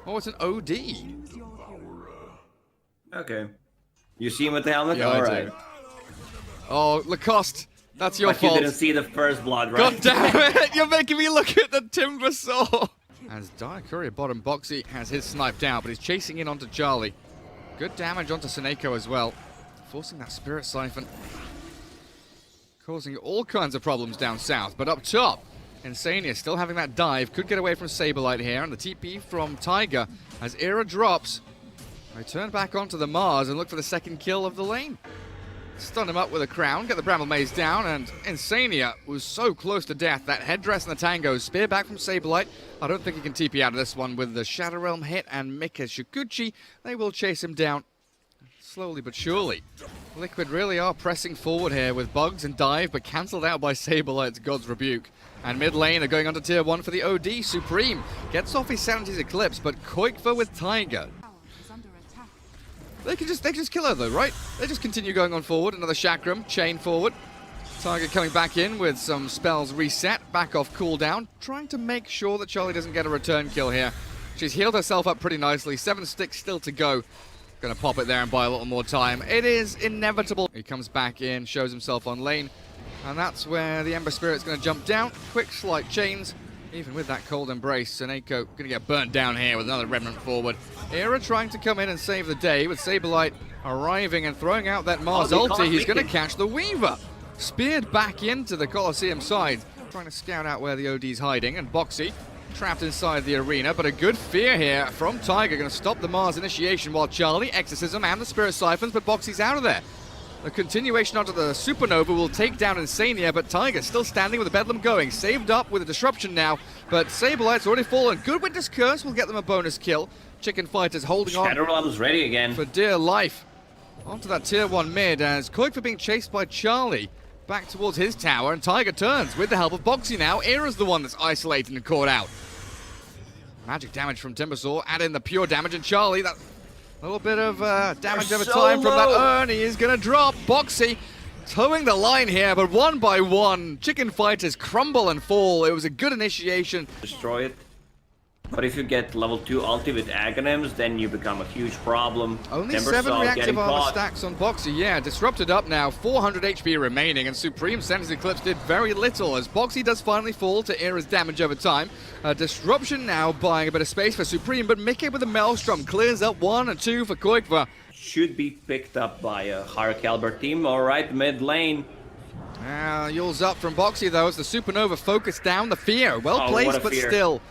Oh, it's an OD. Okay. You see him with the helmet? Yeah, Alright. Oh, Lacoste, that's your But fault. you didn't see the first blood, right? God damn it! You're making me look at the Timber Saw! As Dire Courier bottom, Boxy has his snipe down, but he's chasing in onto Charlie. Good damage onto Seneko as well. Forcing that Spirit Siphon. Causing all kinds of problems down south, but up top, Insania still having that dive. Could get away from Saberlight here, and the TP from Tiger as Era drops. They turn back onto the Mars and look for the second kill of the lane. Stun him up with a crown, get the Bramble Maze down, and Insania was so close to death. That headdress and the tango, spear back from Saberlight. I don't think he can TP out of this one with the Shadow Realm hit and Mika Shikuchi. They will chase him down slowly but surely. Liquid really are pressing forward here with bugs and dive, but cancelled out by Saberlight's God's Rebuke. And mid lane are going on to tier 1 for the OD. Supreme gets off his Sanity's Eclipse, but Koikva with Tiger. They can just kill her though, right? They just continue going on forward. Another Chakram, chain forward. Tiger coming back in with some spells reset, back off cooldown, trying to make sure that Charlie doesn't get a return kill here. She's healed herself up pretty nicely. 7 sticks still to go. Gonna pop it there and buy a little more time. It is inevitable. He comes back in, shows himself on lane, and that's where the Ember Spirit's gonna jump down. Quick slight chains. Even with that cold embrace, Seneko gonna get burnt down here with another Remnant forward. Era trying to come in and save the day with Saberlight arriving and throwing out that Mars ulti. He's gonna catch the Weaver. Speared back into the Colosseum side, trying to scout out where the OD's hiding, and Boxy trapped inside the arena, but a good fear here from Tiger, gonna stop the Mars initiation while Charlie, Exorcism, and the Spirit Siphons, but Boxy's out of there. The continuation onto the Supernova will take down Insania, but Tiger still standing with the Bedlam going. Saved up with a disruption now, but Saberlight's already fallen. Good Winter's Curse will get them a bonus kill. Chicken Fighters holding on. Shadow Realm's ready again. For dear life. Onto that tier 1 mid as Koikva being chased by Charlie. Back towards his tower, and Tiger turns with the help of Boxy now. Era's the one that's isolated and caught out. Magic damage from Timbersaw, add in the pure damage, and Charlie, that little bit of damage over time from that urn. He is going to drop. Boxy towing the line here, but one by one, Chicken Fighters crumble and fall. It was a good initiation. Destroy it. But if you get level 2 ulti with Aghanims, then you become a huge problem. Only 7 reactive armor stacks on Boxy. Yeah, disrupted up now. 400 HP remaining, and Supreme Sanity's Eclipse did very little as Boxy does finally fall to Era's damage over time. Disruption now buying a bit of space for Supreme, but Mickey with the Maelstrom clears up 1 and 2 for Koikva. Should be picked up by a higher caliber team. Alright, mid lane. Yule's up from Boxy though as the Supernova focused down the fear. Well placed, but still.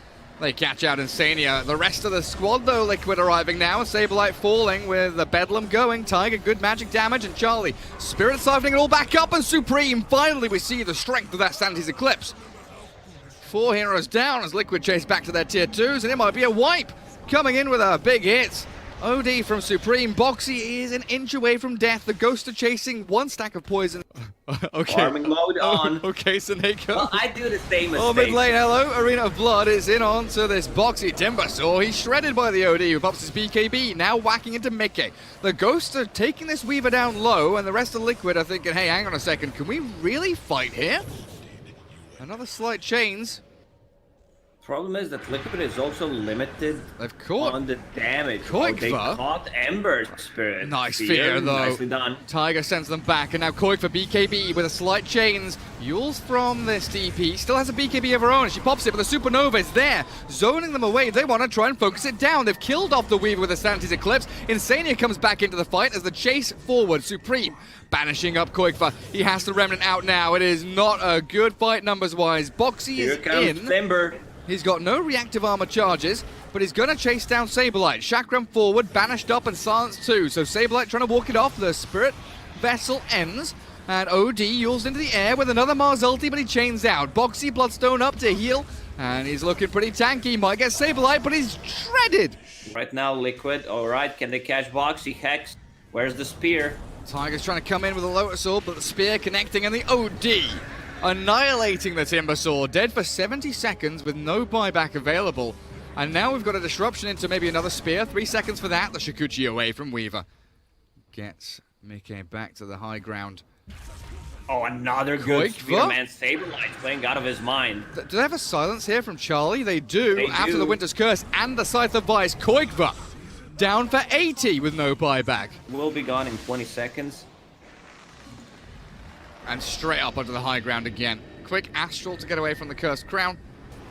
They catch out Insania. The rest of the squad, though, Liquid arriving now. Saberlight falling with the Bedlam going. Tiger, good magic damage, and Charlie Spirit siphoning it all back up, and Supreme. Finally, we see the strength of that Sanity's Eclipse. 4 heroes down as Liquid chase back to their tier 2s, and it might be a wipe. Coming in with a big hit. OD from Supreme. Boxy is an inch away from death. The Ghost are chasing 1 stack of poison. Okay. Farming mode on. Okay, Seneko. Well, I do the same mistake. Oh, mid lane, hello. Arena of Blood is in onto this Boxy Timbersaw. He's shredded by the OD who pops his BKB, now whacking into Mickey. The Ghosts are taking this Weaver down low, and the rest of Liquid are thinking, hey, hang on a second, can we really fight here? Another slight chains. Problem is that Liquid is also limited on the damage. Koikva. They caught Ember Spirit. Nice fear though. Nicely done. Tiger sends them back, and now Koikva BKB with a slight chains. Yule's from this DP, still has a BKB of her own. She pops it, but the Supernova is there, zoning them away. They want to try and focus it down. They've killed off the Weaver with the Sanity's Eclipse. Insania comes back into the fight as the chase forward. Supreme banishing up Koikva. He has the Remnant out now. It is not a good fight numbers-wise. Boxy is in. Ember. He's got no reactive armor charges, but he's going to chase down Saberlight. Chakram forward, banished up and silenced too. So Saberlight trying to walk it off. The Spirit Vessel ends, and OD yules into the air with another Mars ulti, but he chains out. Boxy Bloodstone up to heal, and he's looking pretty tanky. Might get Saberlight, but he's shredded. Right now, Liquid. All right, can they catch Boxy? Hex. Where's the spear? Tiger's trying to come in with a Lotus Orb, but the spear connecting, and the OD annihilating the Timbersaw, dead for 70 seconds with no buyback available. And now we've got a disruption into maybe another spear. 3 seconds for that. The Shikuchi away from Weaver. Gets Mickey back to the high ground. Oh, another good Koikva? spear, man. Saberlight's playing out of his mind. Do they have a silence here from Charlie? They do. They After do. the Winter's Curse and the Scythe of Vice, Koikva down for 80 with no buyback. Will be gone in 20 seconds. And straight up onto the high ground again. Quick Astral to get away from the Cursed Crown.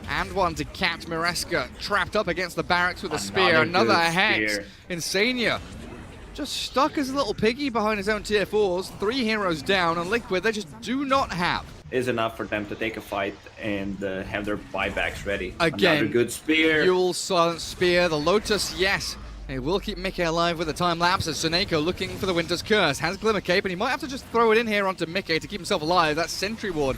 And one to catch Mireska, trapped up against the barracks with a spear. Another good hex. spear. Insania just stuck as a little piggy behind his own tier 4s. 3 heroes down, and Liquid they just do not have. Is enough for them to take a fight and have their buybacks ready. Again, Another good spear. Yule silent spear. The Lotus, yes. It will keep Mickey alive with the time lapse as Suneko looking for the Winter's Curse. Has Glimmer Cape, and he might have to just throw it in here onto Mickey to keep himself alive. That Sentry Ward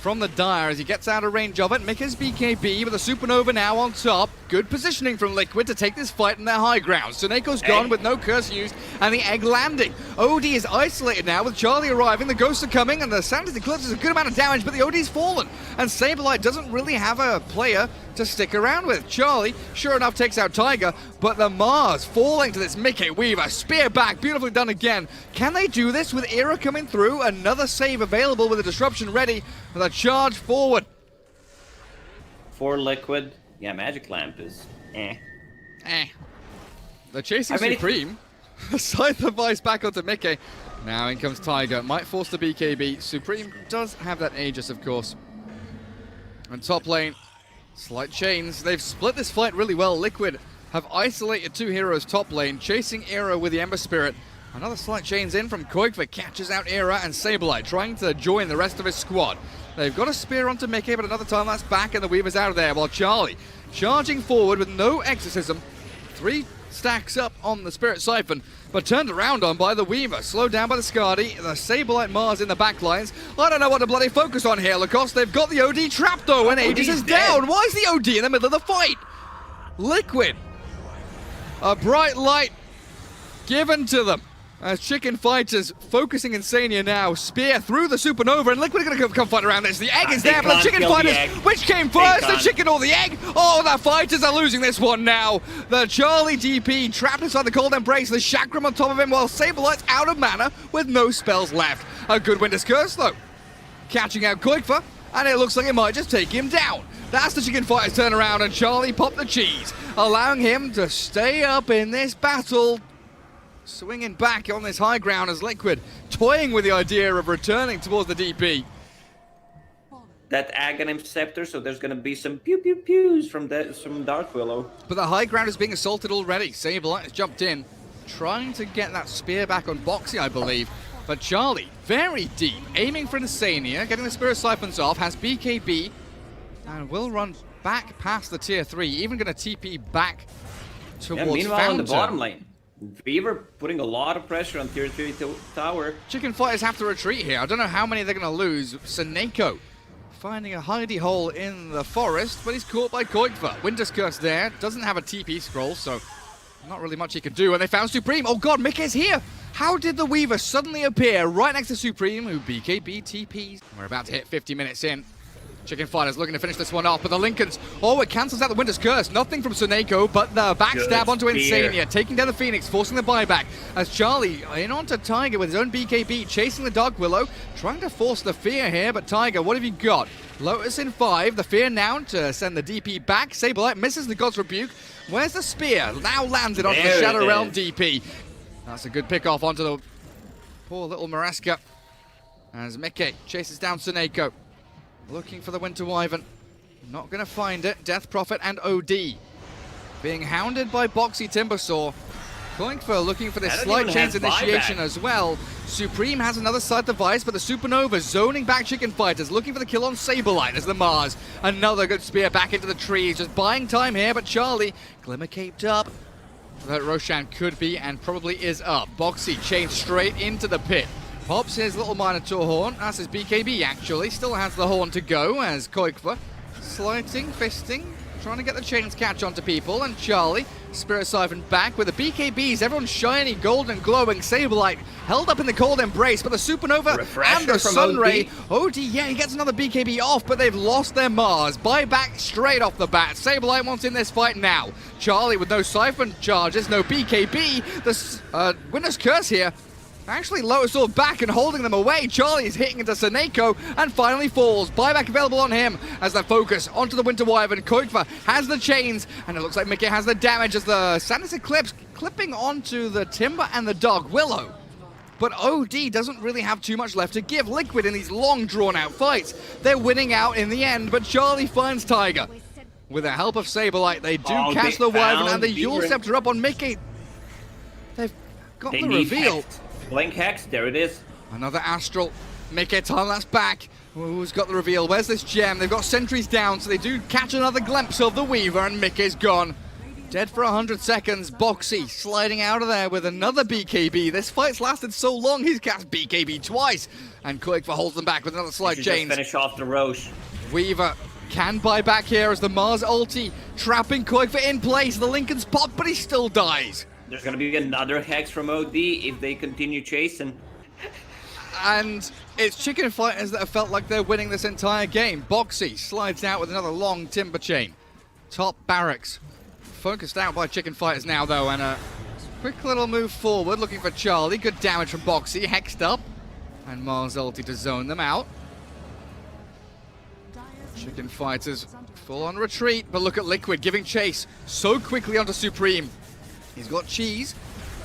from the Dire as he gets out of range of it. Mickey's BKB with a Supernova now on top. Good positioning from Liquid to take this fight in their high ground. Suneko's gone with no curse used, and the egg landing. OD is isolated now with Charlie arriving. The ghosts are coming, and the Sandy's Eclipse is a good amount of damage, but the OD's fallen. And Saberlight doesn't really have a player to stick around with. Charlie, sure enough, takes out Tiger, but the Mars falling to this Mickey Weaver. Spear back, beautifully done again. Can they do this with Era coming through? Another save available with a disruption ready for the charge forward. For Liquid, yeah, Magic Lamp is They're chasing I mean, Supreme. Scythe of Vice back onto Mickey. Now in comes Tiger. Might force the BKB. Supreme does have that Aegis, of course. And top lane, slight chains. They've split this fight really well. Liquid have isolated 2 heroes top lane, chasing Era with the Ember Spirit. Another slight chains in from Koikva, catches out Era and Saberlight, trying to join the rest of his squad. They've got a spear onto Mickey, but another time that's back and the Weaver's out of there, while Charlie charging forward with no exorcism. 3 stacks up on the Spirit Siphon, but turned around on by the Weaver. Slowed down by the Skadi, the Saberlight Mars in the backlines. I don't know what to bloody focus on here, Lacoste. They've got the OD trapped though, and Aegis is down. Why is the OD in the middle of the fight? Liquid. A bright light given to them. As Chicken Fighters focusing Insania now. Spear through the Supernova, and Liquid are going to come fight around this. The egg is there, but the Chicken Fighters, which came first, the chicken or the egg? Oh, the Fighters are losing this one now. The Charlie DP trapped inside the Cold Embrace, the Chakram on top of him, while Saberlight's out of mana with no spells left. A good Winter's Curse, though. Catching out Koikva, and it looks like it might just take him down. That's the Chicken Fighters turn around, and Charlie popped the cheese, allowing him to stay up in this battle. Swinging back on this high ground as Liquid, toying with the idea of returning towards the DP. That Aghanim Scepter, so there's gonna be some pew pew pews from Dark Willow. But the high ground is being assaulted already. Saberlight has jumped in, trying to get that spear back on Boxy, I believe. But Charlie, very deep, aiming for Insania, getting the Spirit Siphons off, has BKB, and will run back past the tier 3, even gonna TP back towards meanwhile, Fountain. in the bottom lane, Weaver putting a lot of pressure on tier 3 tower. Chicken Fighters have to retreat here. I don't know how many they're going to lose. Suneko finding a hidey hole in the forest, but he's caught by Koikva. Winter's Curse there. Doesn't have a TP scroll, so not really much he can do. And they found Supreme. Oh god, Mickey's here! How did the Weaver suddenly appear right next to Supreme, who BKB TPs? We're about to hit 50 minutes in. Chicken Fighters looking to finish this one off, but the Lincolns, oh, it cancels out the Winter's Curse. Nothing from Suneko, but the backstab onto Insania, taking down the Phoenix, forcing the buyback. As Charlie in onto Tiger with his own BKB, chasing the Dark Willow, trying to force the Fear here, but Tiger, what have you got? Lotus in 5, the Fear now to send the DP back. Saberlight misses the God's Rebuke. Where's the Spear? Now landed onto the Shadow Realm DP. That's a good pick off onto the poor little Mireska. As Mickey chases down Suneko. Looking for the Winter Wyvern. Not going to find it. Death Prophet and OD. Being hounded by Boxy Timbersaw. Koikva looking for this slight chains initiation as well. Supreme has another side device, but the Supernova zoning back Chicken Fighters. Looking for the kill on Saberlight as the Mars. Another good spear back into the trees. Just buying time here, but Charlie, Glimmer caped up. That Roshan could be and probably is up. Boxy chained straight into the pit. Pops his little Minotaur horn. That's his BKB, actually. Still has the horn to go as Koikva slighting, fisting, trying to get the chains catch onto people. And Charlie, Spirit Siphon back with the BKBs. Everyone's shiny, golden, glowing. Saberlight held up in the Cold Embrace, but the Supernova and the Sunray. OD, yeah, he gets another BKB off, but they've lost their Mars. Buyback straight off the bat. Saberlight wants in this fight now. Charlie with no Siphon charges, no BKB. The Winter's Curse here. Actually, Lotus Sword back and holding them away. Charlie is hitting into Seneko and finally falls. Buyback available on him as they focus onto the Winter Wyvern. Koikva has the chains, and it looks like Mickey has the damage as the Sanus Eclipse clipping onto the Timber and the Dog Willow. But OD doesn't really have too much left to give Liquid in these long, drawn-out fights. They're winning out in the end, but Charlie finds Tiger. With the help of Saberlight, they do catch the Wyvern, and the Yule Scepter up on Mickey. They've got the reveal. Blink Hex, there it is. Another Astral. Mickey time-lapse back. Who's got the reveal? Where's this gem? They've got sentries down, so they do catch another glimpse of the Weaver, and Mickey's gone. Dead for 100 seconds. Boxy sliding out of there with another BKB. This fight's lasted so long, he's cast BKB twice. And Koikva holds them back with another slide chains. Finish off the Roche. Weaver can buy back here as the Mars ulti trapping Koikva in place. The Lincoln's popped, but he still dies. There's going to be another Hex from OD if they continue chasing. And it's Chicken Fighters that have felt like they're winning this entire game. Boxy slides out with another long Timber chain. Top barracks. Focused out by Chicken Fighters now, though, and a quick little move forward, looking for Charlie. Good damage from Boxy, hexed up, and Mars ulti to zone them out. Chicken Fighters full on retreat, but look at Liquid giving chase so quickly onto Supreme. He's got cheese,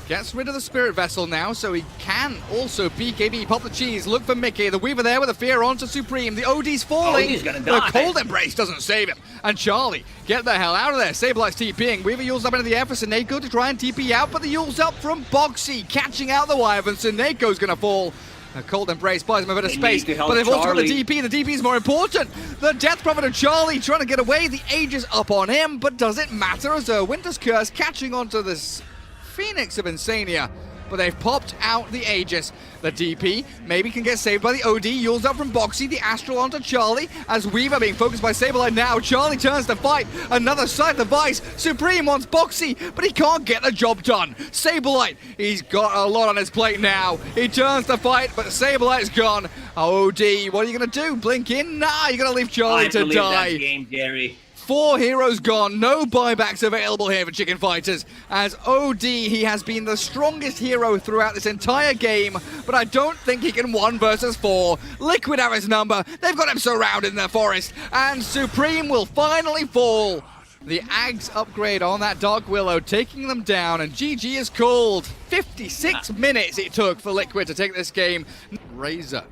gets rid of the Spirit Vessel now, so he can also BKB, pop the cheese, look for Mickey. The Weaver there with a fear onto Supreme. The OD's falling. OD's gonna die. The Cold Embrace doesn't save him. And Charlie, get the hell out of there. Saberlight's TPing. Weaver Yules up into the air for Seneko to try and TP out, but the Yule's up from Boxy, catching out the Wyvern. Seneko's gonna fall. A Cold Embrace buys him a bit of space, but they've also got the DP. The DP is more important. The Death Prophet of Charlie trying to get away. The Aegis up on him, but does it matter as a Winter's Curse catching onto this Phoenix of Insania, but they've popped out the Aegis. The DP maybe can get saved by the OD. Yules up from Boxy, the Astral onto Charlie, as Weaver being focused by Saberlight now. Charlie turns to fight, another side device. Supreme wants Boxy, but he can't get the job done. Saberlight, he's got a lot on his plate now. He turns to fight, but Saberlight's gone. OD, what are you gonna do? Blink in? Nah, you're gonna leave Charlie to die. That game, Jerry. 4 heroes gone, no buybacks available here for Chicken Fighters. As OD, he has been the strongest hero throughout this entire game, but I don't think he can 1 versus 4. Liquid have his number, they've got him surrounded in the forest, and Supreme will finally fall. The Ags upgrade on that Dark Willow, taking them down, and GG is called. 56 minutes it took for Liquid to take this game. Razor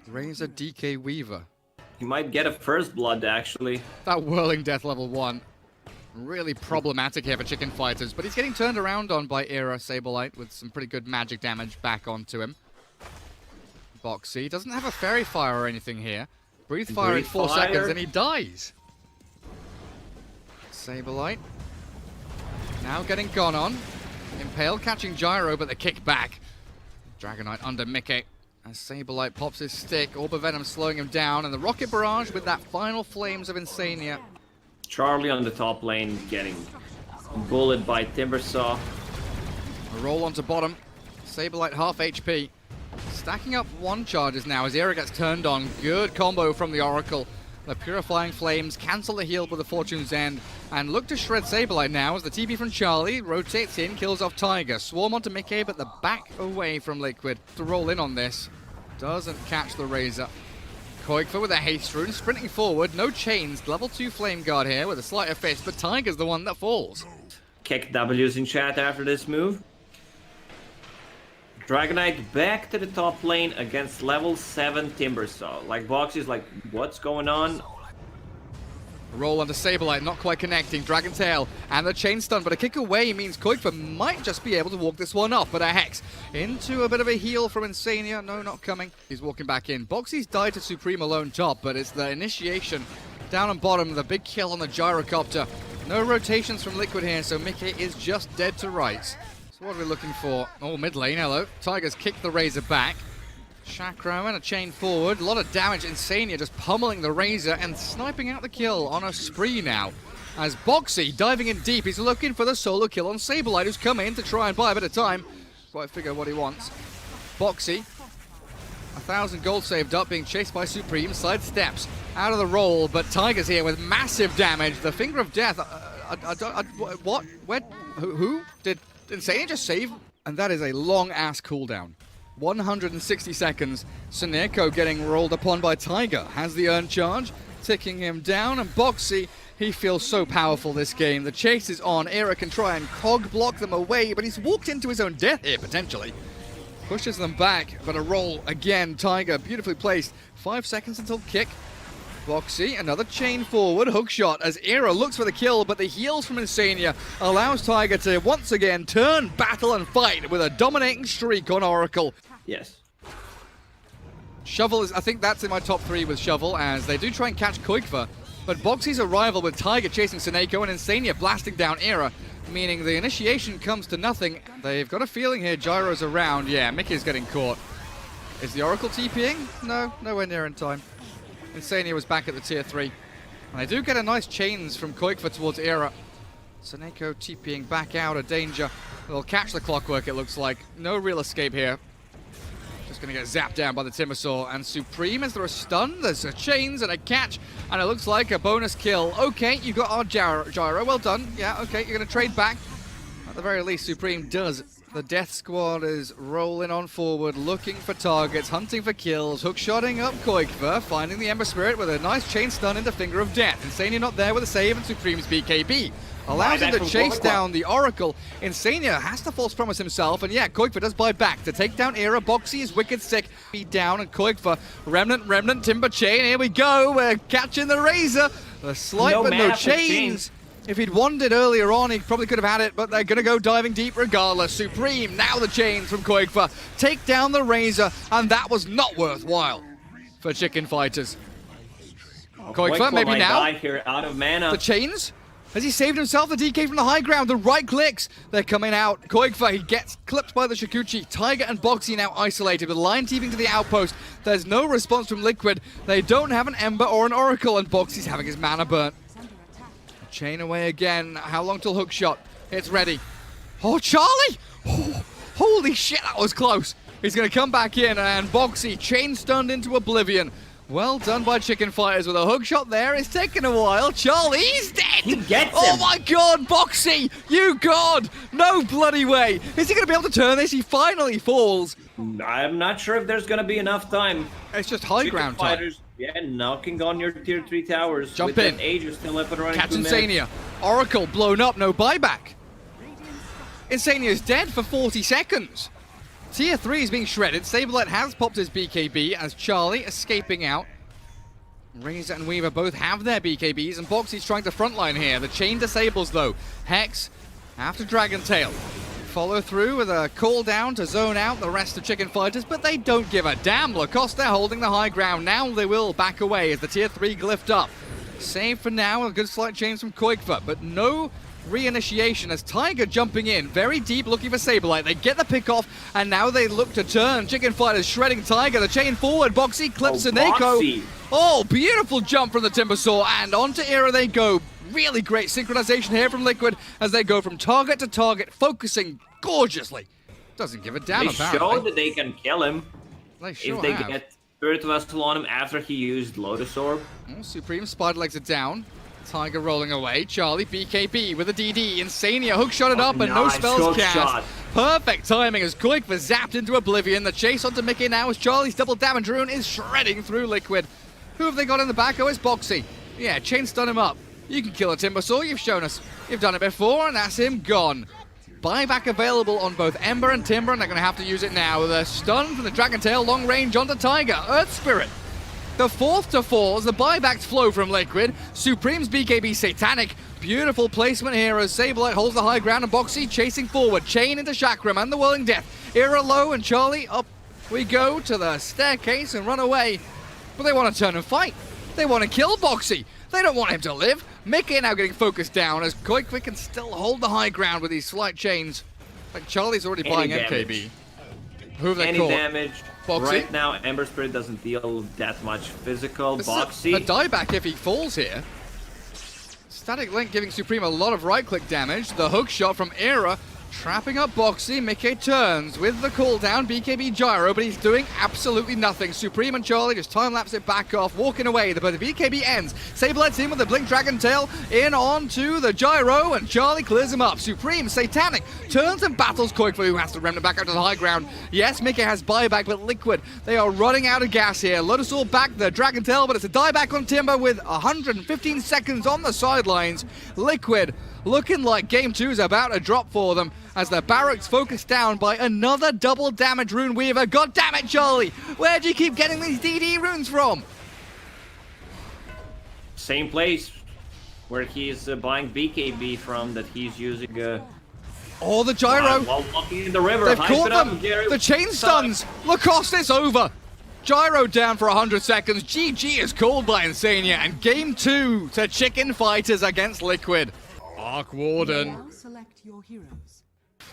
DK Weaver. You might get a first blood, actually. That Whirling Death level 1. Really problematic here for Chicken Fighters, but he's getting turned around on by Era Saberlight with some pretty good magic damage back onto him. Boxy doesn't have a Fairy Fire or anything here. Breathe Fire in 4 seconds and he dies. Saberlight now getting gone on. Impale catching Gyro, but the kick back. Dragonite under Mickey. As Saberlight pops his stick, Orb of Venom slowing him down, and the Rocket Barrage with that final Flames of Insania. Charlie on the top lane getting bullied by Timbersaw. A roll onto bottom. Saberlight half HP. Stacking up 1 charges now as Era gets turned on. Good combo from the Oracle. The Purifying Flames cancel the heal with the Fortune's End and look to shred Saberlight now as the TP from Charlie rotates in, kills off Tiger. Swarm onto Mickey, but the back away from Liquid to roll in on this. Doesn't catch the Razor. Koikva with a haste rune, sprinting forward, no chains, level 2 Flame Guard here with a sleight of fist, but Tiger's the one that falls. Kick W's in chat after this move. Dragonite back to the top lane against level 7 Timbersaw. Like, Boxy's like, what's going on? Roll onto Saberlight, not quite connecting. Dragon Tail and the chain stun, but a kick away means Koikva might just be able to walk this one off. But a Hex into a bit of a heal from Insania. No, not coming. He's walking back in. Boxy's died to Supreme alone top, but it's the initiation down on bottom. The big kill on the Gyrocopter. No rotations from Liquid here, so Mickey is just dead to rights. So what are we looking for? Oh, mid lane, hello. Tigers kick the Razor back. Chakra and a chain forward. A lot of damage. Insania just pummeling the Razor and sniping out the kill on a spree now. As Boxy diving in deep, he's looking for the solo kill on Saberlight, who's come in to try and buy a bit of time. Quite figure what he wants. Boxy, 1,000 gold saved up, being chased by Supreme. Side steps out of the roll, but Tiger's here with massive damage. The Finger of Death. What? Where? Who? Did Insania just save And that is a long-ass cooldown. 160 seconds. Seneko getting rolled upon by Tiger. Has the earn charge, ticking him down. And Boxy, he feels so powerful this game. The chase is on. Era can try and cog block them away, but he's walked into his own death here, potentially. Pushes them back, but a roll again. Tiger, beautifully placed. 5 seconds until kick. Boxy, another chain forward, hook shot as Era looks for the kill, but the heals from Insania allows Tiger to once again turn, battle, and fight with a dominating streak on Oracle. Yes. Shovel is, I think that's in my top 3 with Shovel, as they do try and catch Koikva, but Boxy's arrival with Tiger chasing Seneko and Insania blasting down Era, meaning the initiation comes to nothing. They've got a feeling here Gyro's around. Yeah, Mickey's getting caught. Is the Oracle TPing? No, nowhere near in time. Insania was back at the tier 3. And they do get a nice chains from Koikva towards Era. Seneko TPing back out of danger. They'll catch the clockwork, it looks like. No real escape here. Just going to get zapped down by the Timbersaw. And Supreme, is there a stun? There's a chains and a catch. And it looks like a bonus kill. Okay, you got our Gyro. Well done. Yeah, okay, you're going to trade back. At the very least, Supreme does. The Death Squad is rolling on forward, looking for targets, hunting for kills, hookshotting up Koikva, finding the Ember Spirit with a nice chain stun into Finger of Death. Insania not there with a save, and Supreme's BKB allows him to chase down the Oracle. Insania has to false promise himself, and yeah, Koikva does buy back to take down Era. Boxy is wicked sick. Beat down, and Koikva, Remnant, Timber Chain. Here we go, we're catching the Razor. The slight, but no chains. If he'd wanted earlier on, he probably could have had it, but they're going to go diving deep regardless. Supreme, now the chains from Koikva. Take down the Razor, and that was not worthwhile for Chicken Fighters. Koikva, maybe now. Here, out of mana. The chains? Has he saved himself? The DK from the high ground, the right clicks. They're coming out. Koikva, he gets clipped by the Shikuchi. Tiger and Boxy now isolated with line teaming to the outpost. There's no response from Liquid. They don't have an Ember or an Oracle, and Boxy's having his mana burnt. Chain away again. How long till hook shot? It's ready. Oh, Charlie! Oh, holy shit, that was close. He's going to come back in, and Boxy chain stunned into oblivion. Well done by Chicken Fighters with a hook shot there. It's taken a while. Charlie's dead! He gets him! Oh my god, Boxy! You god! No bloody way! Is he going to be able to turn this? He finally falls. I'm not sure if there's going to be enough time. It's just high ground time. Yeah, knocking on your tier 3 towers. Jump with in. Aegis still up and running. Catch Insania. Oracle blown up, no buyback. Insania's dead for 40 seconds. Tier 3 is being shredded. Saberlight has popped his BKB as Charlie escaping out. Razor and Weaver both have their BKBs, and Boxy's trying to frontline here. The chain disables though. Hex after Dragon Tail. Follow through with a call down to zone out the rest of Chicken Fighters, but they don't give a damn. Lacoste, they're holding the high ground. Now they will back away as the tier 3 glyphed up. Save for now, a good slight change from Koikva, but no reinitiation as Tiger jumping in, very deep looking for Saberlight. They get the pick off, and now they look to turn. Chicken Fighters shredding Tiger, the chain forward. Boxy clips Seneko. Oh, beautiful jump from the Timbersaw, and onto Era they go. Really great synchronization here from Liquid as they go from target to target, focusing gorgeously. Doesn't give a damn, apparently. They showed that they can kill him if they get Spirit Vessel on him after he used Lotus Orb. Supreme Spider legs it down. Tiger rolling away. Charlie BKB with a DD. Insania hookshotted up and no spells cast. Perfect timing as Koikva zapped into oblivion. The chase onto Mickey now as Charlie's double damage rune is shredding through Liquid. Who have they got in the back? Oh, it's Boxy. Yeah, chain stun him up. You can kill a Timbersaw, you've shown us. You've done it before, and that's him gone. Buyback available on both Ember and Timber, and they're going to have to use it now. The stun from the Dragon Tail, long range onto Tiger. Earth Spirit. The fourth to fall as the buybacks flow from Liquid. Supreme's BKB Satanic. Beautiful placement here as Saberlight holds the high ground and Boxy chasing forward. Chain into Chakram and the Whirling Death. Era low and Charlie up we go to the staircase and run away. But they want to turn and fight. They want to kill Boxy. They don't want him to live. Mickey now getting focused down as Koikva can still hold the high ground with these slight chains. Like Charlie's already buying MKB. Who have they caught? Damage. Boxy? Right now, Ember Spirit doesn't deal that much physical. Boxy. A dieback if he falls here. Static Link giving Supreme a lot of right-click damage. The hook shot from Era Trapping up Boxy, Mickey turns with the cooldown, BKB gyro, but he's doing absolutely nothing. Supreme and Charlie just time-lapse it back off, walking away, but the BKB ends. Sablelight's in with the Blink Dragon Tail, in onto the gyro, and Charlie clears him up. Supreme, Satanic, turns and battles Koikfa, who has to remnant back out to the high ground. Yes, Mickey has buyback, but Liquid, they are running out of gas here. Lotusaur back the Dragon Tail, but it's a dieback on Timber with 115 seconds on the sidelines. Liquid looking like Game 2 is about to drop for them as the barracks focused down by another double damage rune weaver. God damn it, Charlie! Where do you keep getting these DD runes from? Same place where he's buying BKB from that he's using. Oh, the gyro! While walking in the river. They've Hype caught it up, them! Gary. The chain stuns! Lacoste is over! Gyro down for 100 seconds. GG is called by Insania, and Game 2 to Chicken Fighters against Liquid. Arc Warden Now select your heroes.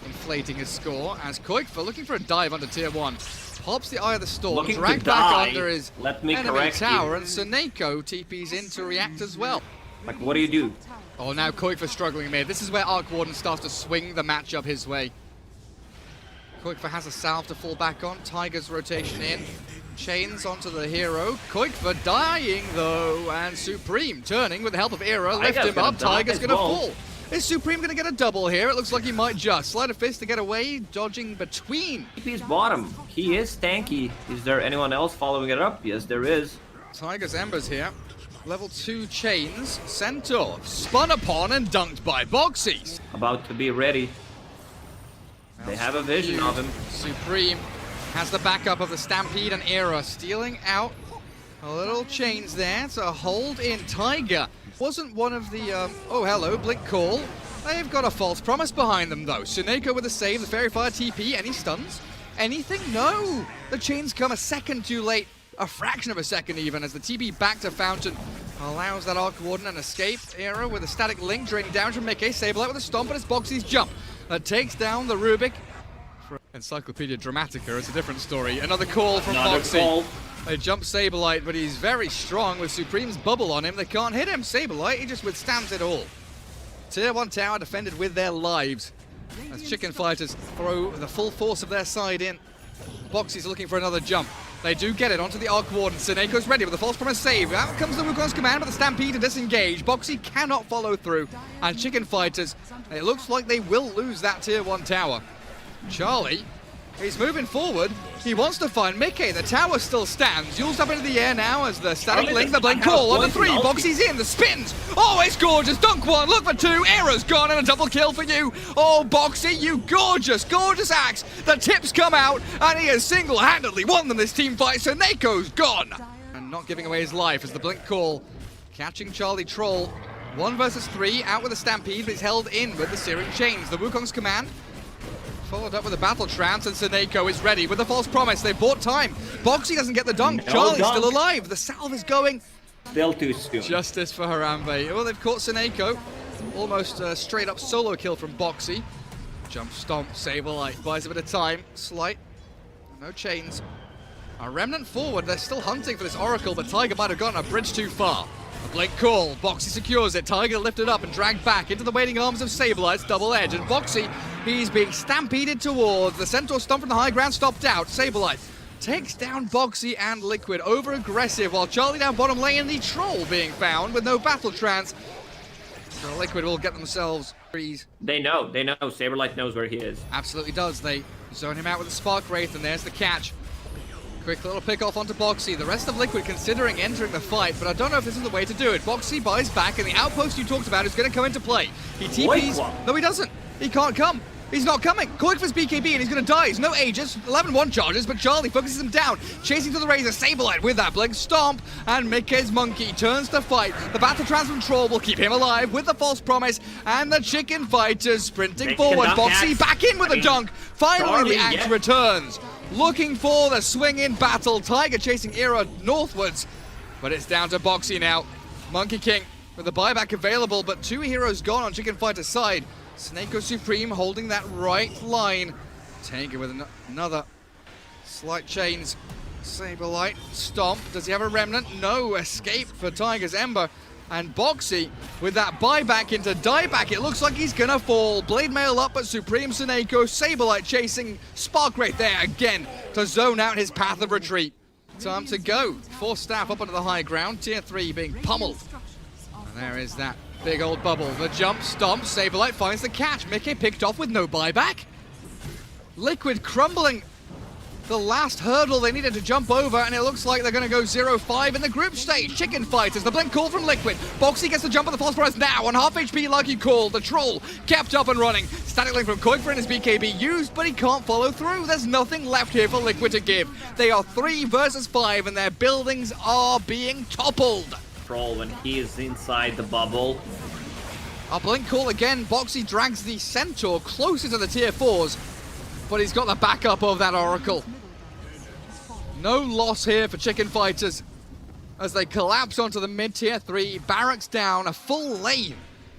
inflating his score as Koikfa looking for a dive under tier 1. Pops the Eye of the Storm, Looking to dragged back die. under his Let me enemy correct tower, you. and Suneko TP's in to react as well. Like, what do you do? Oh, now Koikfa struggling mid. This is where Arc Warden starts to swing the matchup his way. Koikfa has a salve to fall back on. Tiger's rotation in. Chains onto the hero. Koikfa dying though, and Supreme turning with the help of Era. Lift Tiger's him gonna up. die Tiger's as gonna well. fall. Is Supreme gonna get a double here? It looks like he might just. Sleight of fist to get away, dodging between. TP's bottom. He is tanky. Is there anyone else following it up? Yes, there is. Tiger's Embers here. Level 2 chains. Centaur spun upon and dunked by Boxies. About to be ready. They have a vision of him. Supreme has the backup of the Stampede and Era, stealing out a little chains there to hold in Tiger. Wasn't one of the, oh hello, Blink Call. They've got a false promise behind them though. Suneko with a save, the Fairy Fire TP, any stuns? Anything? No! The chains come a second too late, a fraction of a second even, as the TP back to Fountain allows that Arc Warden an escape. Era with a static link, draining damage from Mickey. Sableye with a stomp, and it's Boxy's jump that takes down the Rubik. For Encyclopedia Dramatica, it's a different story. Another call from Another Boxy. call. They jump Sableye, but he's very strong with Supreme's bubble on him. They can't hit him. Sableye, he just withstands it all. Tier 1 tower defended with their lives as Chicken Fighters throw the full force of their side in. Boxy's looking for another jump. They do get it onto the Arc Warden. Suneko's ready with the false promise save. Out comes the Wukong's command, but the Stampede to disengage. Boxy cannot follow through. And Chicken Fighters, it looks like they will lose that tier 1 tower. Charlie, he's moving forward. He wants to find Mickey. The tower still stands. Yule's up into the air now as the static link, the blink call on the 3. Boxy's in, the spins. Oh, it's gorgeous. Dunk 1, look for 2. Era's gone and a double kill for you. Oh, Boxy, you gorgeous, gorgeous axe. The tips come out and he has single-handedly won them this team fight. So Neko's gone. And not giving away his life as the blink call catching Charlie Troll. 1 versus 3, out with a Stampede, but he's held in with the Searing Chains. The Wukong's command followed up with a battle trance, and Suneko is ready with a false promise. They bought time. Boxy doesn't get the dunk. No Charlie's dunk. still alive. The salve is going. Still too soon. Justice for Harambe. Well, they've caught Suneko. Almost a straight up solo kill from Boxy. Jump stomp, Sableye. Buys a bit of time. Slight. No chains. A remnant forward. They're still hunting for this Oracle, but Tiger might have gotten a bridge too far. A blink call. Boxy secures it. Tiger lifted up and dragged back into the waiting arms of Sableye. It's double edge. And Boxy, he's being stampeded towards. The Centaur stomp from the high ground stopped out. Sableye takes down Boxy and Liquid. Over aggressive while Charlie down bottom lane. The Troll being found with no battle trance. So Liquid will get themselves freeze. They know. Saberlight knows where he is. Absolutely does. They zone him out with a Spark Wraith, and there's the catch. Quick little pick off onto Boxy. The rest of Liquid considering entering the fight, but I don't know if this is the way to do it. Boxy buys back, and the outpost you talked about is going to come into play. He TPs. No, he doesn't. He can't come. He's not coming. Koikfa's BKB, and he's going to die. He's no Aegis. 11-1 charges, but Charlie focuses him down. Chasing to the Razor. Sableye with that blink. Stomp, and Mickey's Monkey turns to fight. The Battle Trance from Troll will keep him alive with the false promise, and the Chicken Fighters sprinting forward. Boxy axe. back in with a dunk. Finally, Charlie, the axe yeah. returns. Looking for the swing-in battle. Tiger chasing Era northwards, but it's down to Boxy now. Monkey King with the buyback available, but 2 heroes gone on Chicken Fighter's side. Snako Supreme holding that right line. Tiger with another slight chains. Saberlight, stomp. Does he have a remnant? No. Escape for Tiger's Ember. And Boxy, with that buyback into dieback, it looks like he's gonna fall. Blade Mail up, but Supreme Seneko, Saberlight chasing Spark right there again to zone out his path of retreat. Time to go. 4 staff up onto the high ground, tier 3 being pummeled. And there is that big old bubble. The jump, stomp, Saberlight finds the catch. Mickey picked off with no buyback. Liquid crumbling the last hurdle they needed to jump over, and it looks like they're going to go 0-5 in the group stage. Chicken Fighters, the blink call from Liquid. Boxy gets the jump on the phosphorus now on half HP like he called. The troll kept up and running. Static link from Koik and his BKB used, but he can't follow through. There's nothing left here for Liquid to give. They are 3 versus 5, and their buildings are being toppled. Troll when he is inside the bubble. A blink call again. Boxy drags the Centaur closer to the tier 4s, but he's got the backup of that Oracle. No loss here for Chicken Fighters as they collapse onto the mid-tier 3. Barracks down, a full lane,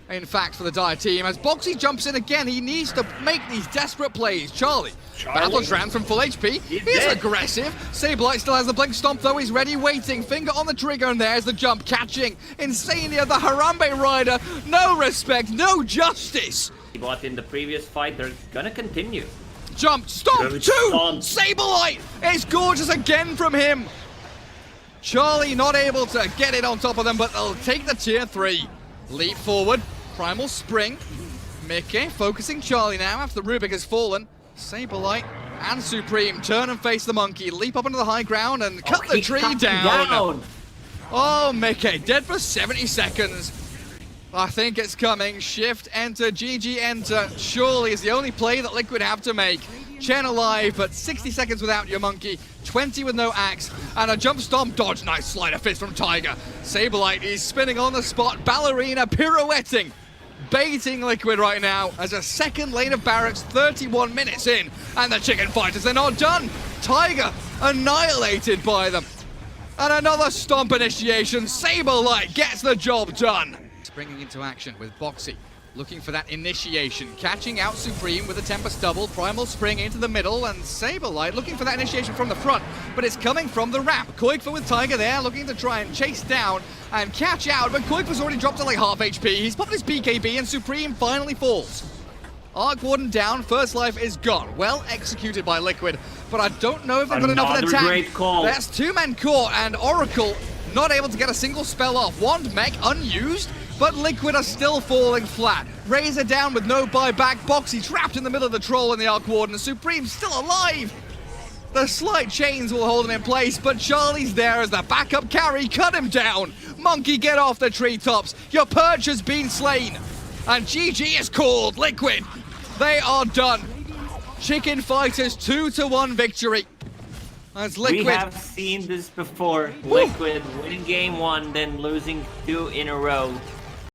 in fact, for the Dire team. As Boxy jumps in again, he needs to make these desperate plays. Charlie. Battle Trans from full HP. He's aggressive. Saberlight still has the blink stomp, though. He's ready, waiting. Finger on the trigger, and there's the jump. Catching Insania, the Harambe Rider. No respect, no justice. But in the previous fight, they're gonna continue. Jump, stomp, 2! Saberlight! It's gorgeous again from him. Charlie not able to get it on top of them, but they'll take the tier 3. Leap forward, Primal Spring. Mickey focusing Charlie now after Rubik has fallen. Saberlight and Supreme turn and face the monkey. Leap up into the high ground and cut the tree down. Oh, Mickey, dead for 70 seconds. I think it's coming. Shift, enter, GG, enter. Surely is the only play that Liquid have to make. Chen alive, but 60 seconds without your monkey. 20 with no axe. And a jump stomp dodge. Nice slider fist from Tiger. Saberlight is spinning on the spot. Ballerina pirouetting. Baiting Liquid right now as a second lane of barracks, 31 minutes in. And the Chicken Fighters, they're not done. Tiger annihilated by them. And another stomp initiation. Saberlight gets the job done. Springing into action with Boxy, looking for that initiation, catching out Supreme with a Tempest double, Primal Spring into the middle, and Saberlight looking for that initiation from the front, but it's coming from the ramp. Koikfa with Tiger there, looking to try and chase down and catch out, but Koikfa's already dropped to like half HP. He's popped his BKB, and Supreme finally falls. Arc Warden down, first life is gone. Well executed by Liquid, but I don't know if they've got enough of an attack. Great call. That's 2 men caught, and Oracle not able to get a single spell off. Wand mech unused, but Liquid are still falling flat. Razor down with no buyback. Boxy trapped in the middle of the troll and the Arc Warden. And Supreme still alive. The slight chains will hold him in place, but Charlie's there as the backup carry. Cut him down. Monkey, get off the treetops. Your perch has been slain. And GG is called. Liquid, they are done. Chicken Fighters 2-1 victory. As Liquid. We have seen this before. Liquid winning game 1, then losing 2 in a row.